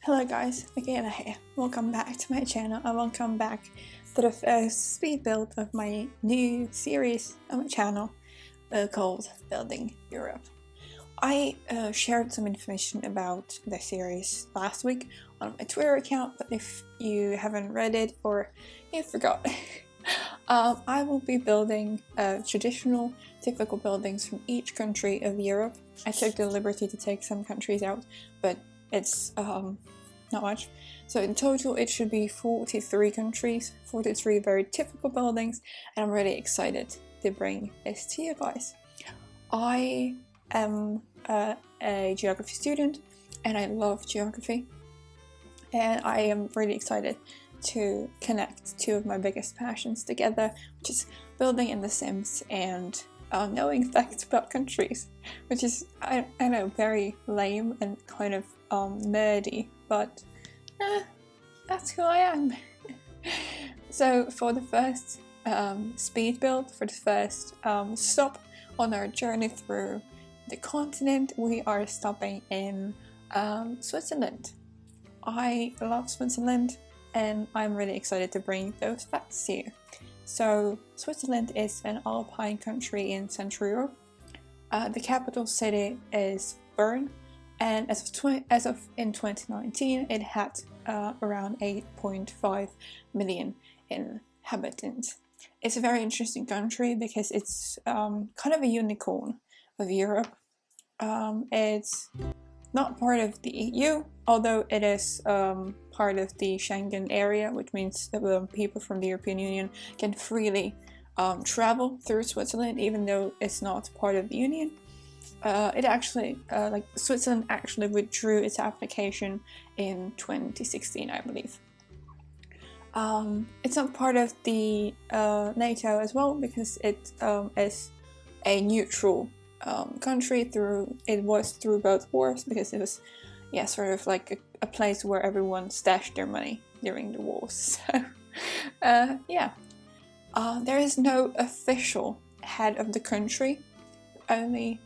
Hello guys, Michaela here. Welcome back to my channel and welcome back to the first speed build of my new series on my channel called Building Europe. I shared some information about the series last week on my Twitter account, but if you haven't read it or you forgot, I will be building traditional, typical buildings from each country of Europe. I took the liberty to take some countries out, but it's not much. So in total it should be 43 countries, 43 very typical buildings, and I'm really excited to bring this to you guys. I am a geography student and I love geography, and I am really excited to connect two of my biggest passions together, which is building in The Sims and knowing facts about countries, which is, I know, very lame and kind of nerdy, but that's who I am. So for the first speed build, for the first stop on our journey through the continent, we are stopping in Switzerland. I love Switzerland and I'm really excited to bring those facts to you. So Switzerland is an alpine country in Central Europe. The capital city is Bern, and as of in 2019 it had around 8.5 million inhabitants. It's a very interesting country because it's kind of a unicorn of Europe. It's not part of the EU, although it is part of the Schengen area, which means that people from the European Union can freely travel through Switzerland, even though it's not part of the Union. Switzerland actually withdrew its application in 2016, I believe. It's not part of the NATO as well because it is a neutral country. It was through both wars, because it was sort of like a place where everyone stashed their money during the wars. So there is no official head of the country, only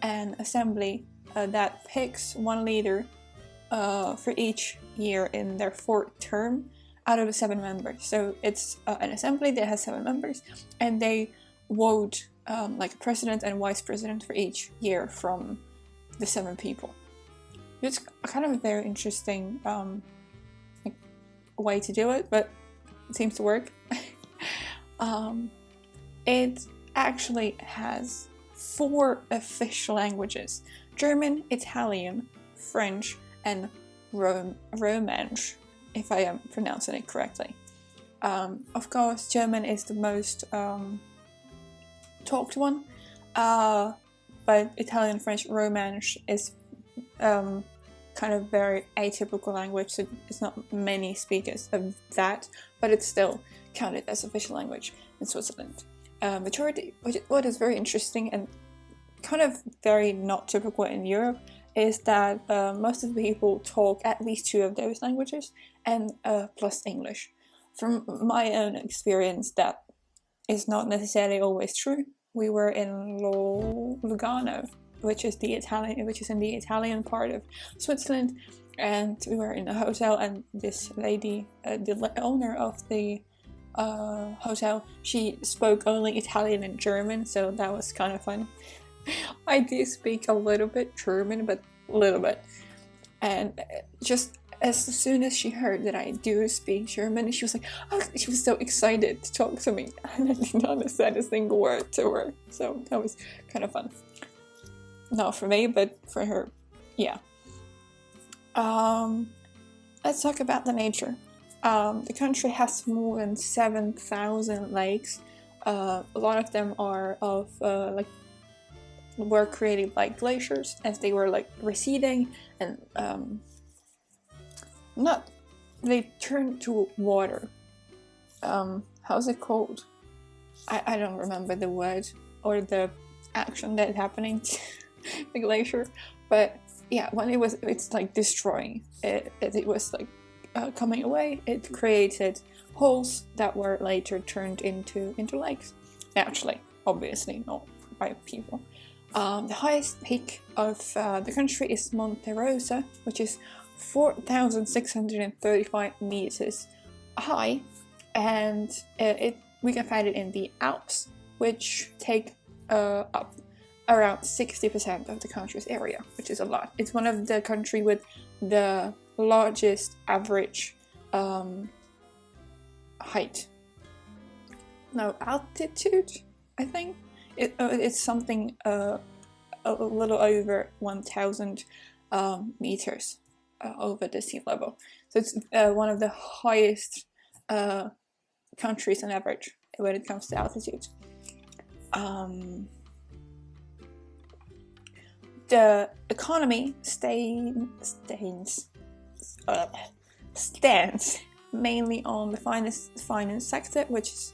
an assembly that picks one leader for each year in their fourth term out of the 7 members. So it's an assembly that has 7 members, and they vote like a president and vice president for each year from the 7 people. It's kind of a very interesting way to do it, but it seems to work. It actually has 4 official languages: German, Italian, French, and Romansh, if I am pronouncing it correctly. Of course, German is the most talked one, but Italian, French, Romansh is kind of very atypical language, so it's not many speakers of that, but it's still counted as official language in Switzerland. Majority, what is very interesting and kind of very not typical in Europe, is that most of the people talk at least 2 of those languages, and plus English. From my own experience, that is not necessarily always true. We were in Lugano, which is in the Italian part of Switzerland, and we were in a hotel, and this lady, the owner of the hotel, she spoke only Italian and German, so that was kind of fun. I do speak a little bit German, but a little bit, and just as soon as she heard that I do speak German, she was like, oh, she was so excited to talk to me, and I did not understand a single word to her, so that was kind of fun. Not for me, but for her, yeah. Let's talk about the nature. The country has more than 7,000 lakes. A lot of them are were created by glaciers as they were receding, and they turned to water. How's it called? I don't remember the word or the action that's happening to the glacier, but yeah, when it's destroying it was coming away, it created holes that were later turned into lakes. Naturally, obviously, not by people. The highest peak of the country is Monte Rosa, which is 4,635 meters high, and we can find it in the Alps, which take up around 60% of the country's area, which is a lot. It's one of the country with the largest average height. No, altitude, I think. It's something a little over 1,000 meters over the sea level. So it's one of the highest countries on average when it comes to altitude. The economy stands mainly on the finance sector, which is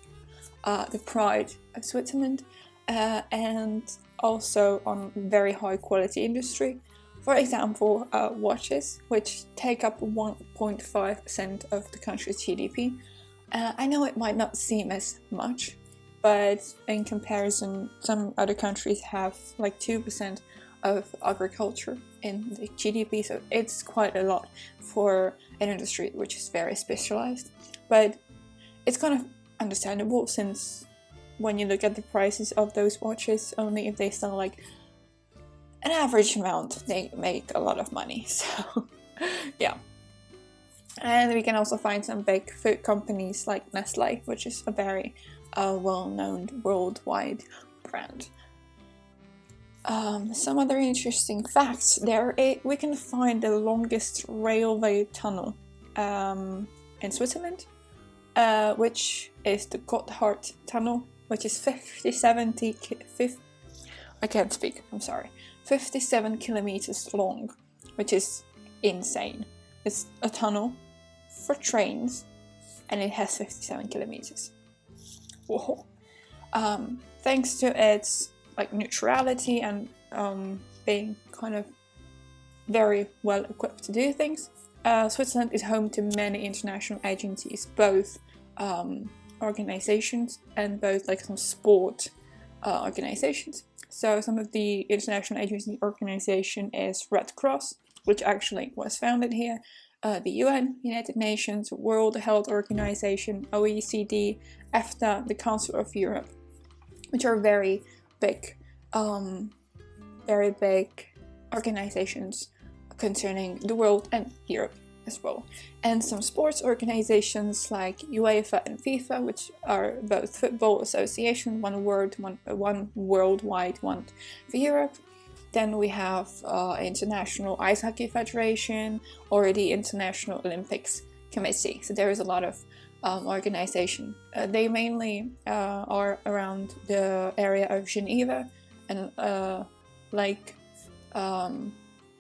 the pride of Switzerland, and also on very high quality industry. For example, watches, which take up 1.5% of the country's GDP. I know it might not seem as much, but in comparison, some other countries have like 2% of agriculture in the GDP, so it's quite a lot for an industry which is very specialized. But it's kind of understandable, since when you look at the prices of those watches, only if they sell like an average amount, they make a lot of money. So yeah. And we can also find some big food companies like Nestled, which is a very well-known worldwide brand. Some other interesting facts. We can find the longest railway tunnel in Switzerland, which is the Gotthard Tunnel, which is 57 kilometers long, which is insane. It's a tunnel for trains, and it has 57 kilometers. Whoa. Thanks to its like neutrality and being kind of very well equipped to do things, Switzerland is home to many international agencies, both organizations and both like some sport organizations. So some of the international agency organization is Red Cross, which actually was founded here, the UN, United Nations, World Health Organization, OECD, EFTA, the Council of Europe, which are very big organizations concerning the world and Europe as well. And some sports organizations like UEFA and FIFA, which are both football association, one worldwide, one for Europe. Then we have International Ice Hockey Federation or the International Olympics Committee. So there is a lot of organization. They mainly are around the area of Geneva and Lake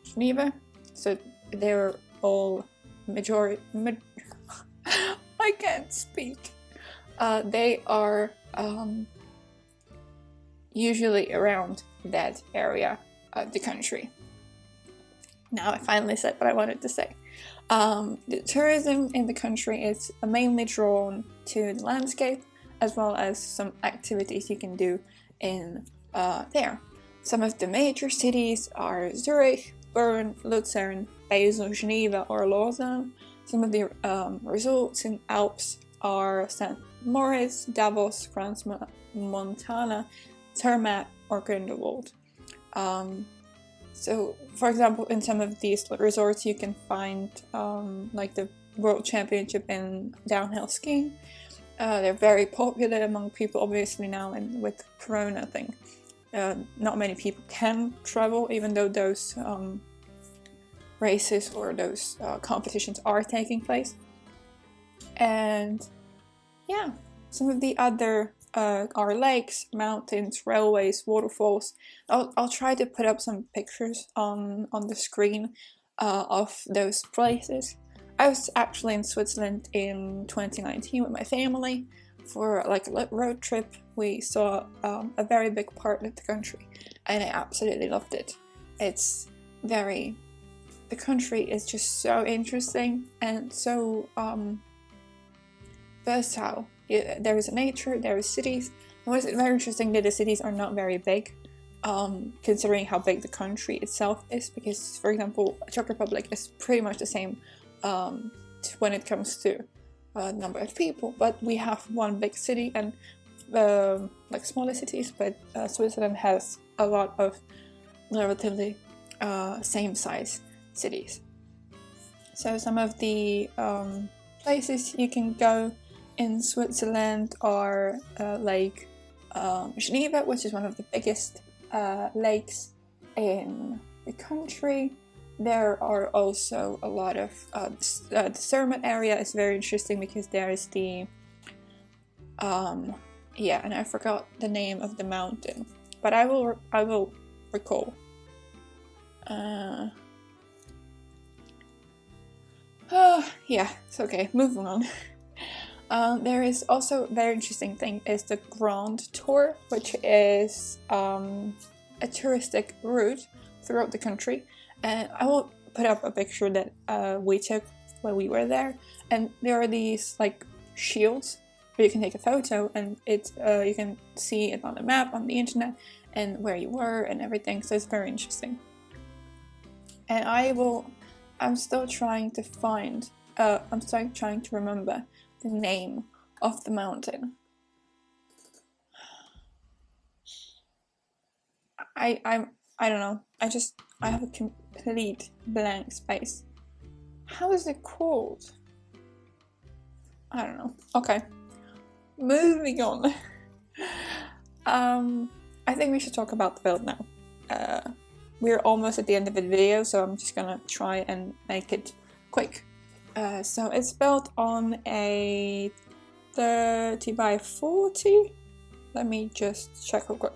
Geneva. So they're all I can't speak. They are usually around that area of the country. Now I finally said what I wanted to say. The tourism in the country is mainly drawn to the landscape, as well as some activities you can do in there. Some of the major cities are Zurich, Bern, Lucerne, Basel, Geneva or Lausanne. Some of the resorts in Alps are St. Moritz, Davos, Crans Montana, Zermatt or Grindelwald. So, for example, in some of these resorts you can find like the World Championship in downhill skiing. They're very popular among people, obviously now, and with Corona thing. Not many people can travel, even though those races or those competitions are taking place. And yeah, some of the other are lakes, mountains, railways, waterfalls. I'll try to put up some pictures on the screen of those places. I was actually in Switzerland in 2019 with my family for like a road trip. We saw a very big part of the country, and I absolutely loved it. The country is just so interesting and so versatile. There is nature, there is cities. And what is very interesting that the cities are not very big. considering how big the country itself is, because for example Czech Republic is pretty much the same when it comes to number of people, but we have one big city and like smaller cities, but Switzerland has a lot of relatively same size cities. So some of the places you can go in Switzerland are Lake Geneva, which is one of the biggest lakes in the country. There are also a lot of the Zermatt area is very interesting because there is the yeah, and I forgot the name of the mountain, but I will recall. Yeah, it's okay. Moving on. There is also a very interesting thing is the Grand Tour, which is a touristic route throughout the country, and I will put up a picture that we took when we were there. And there are these like shields where you can take a photo, and it's you can see it on the map on the internet and where you were and everything. So it's very interesting. And I'm still trying to find. I'm still trying to remember the name of the mountain. I don't know. I have a complete blank space. How is it called? I don't know. Okay, moving on. I think we should talk about the build now. We're almost at the end of the video, so I'm just gonna try and make it quick. So it's built on a 30 by 40. Let me just check real quick.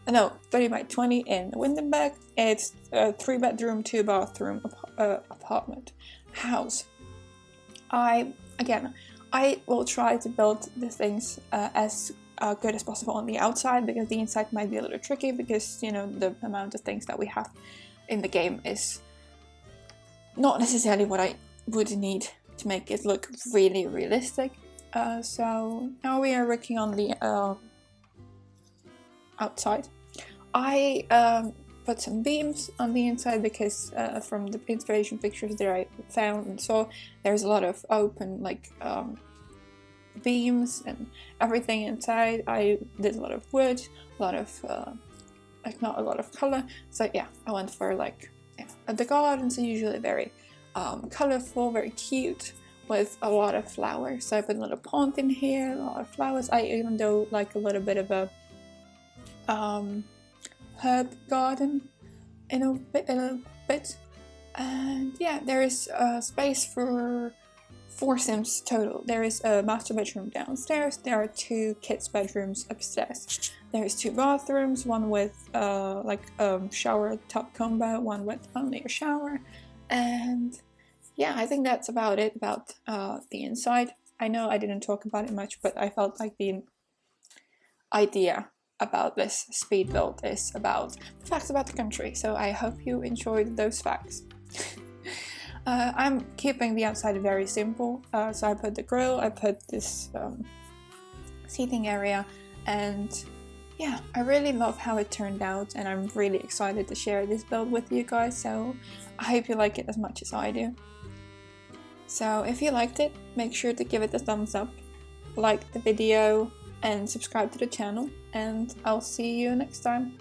No, 30 by 20 in Windenburg. It's a 3-bedroom, 2-bathroom apartment house. I will try to build the things as good as possible on the outside, because the inside might be a little tricky, because you know the amount of things that we have in the game is not necessarily what I would need to make it look really realistic. So now we are working on the outside. I put some beams on the inside because from the inspiration pictures that I found and saw, there's a lot of open like beams and everything inside. I did a lot of wood, a lot of like not a lot of color. So yeah, I went for like the gardens are usually very colorful, very cute, with a lot of flowers. So I put a little pond in here, a lot of flowers. I even do like a little bit of a herb garden in a bit. And yeah, there is space for 4 sims total. There is a master bedroom downstairs. There are 2 kids' bedrooms upstairs. There is 2 bathrooms, one with like shower tub combo, one with only a shower. And yeah, I think that's about it about the inside. I know I didn't talk about it much, but I felt like the idea about this speed build is about the facts about the country. So I hope you enjoyed those facts. I'm keeping the outside very simple. So I put the grill, I put this seating area, and yeah, I really love how it turned out, and I'm really excited to share this build with you guys. So I hope you like it as much as I do. So if you liked it, make sure to give it a thumbs up, like the video, and subscribe to the channel, and I'll see you next time.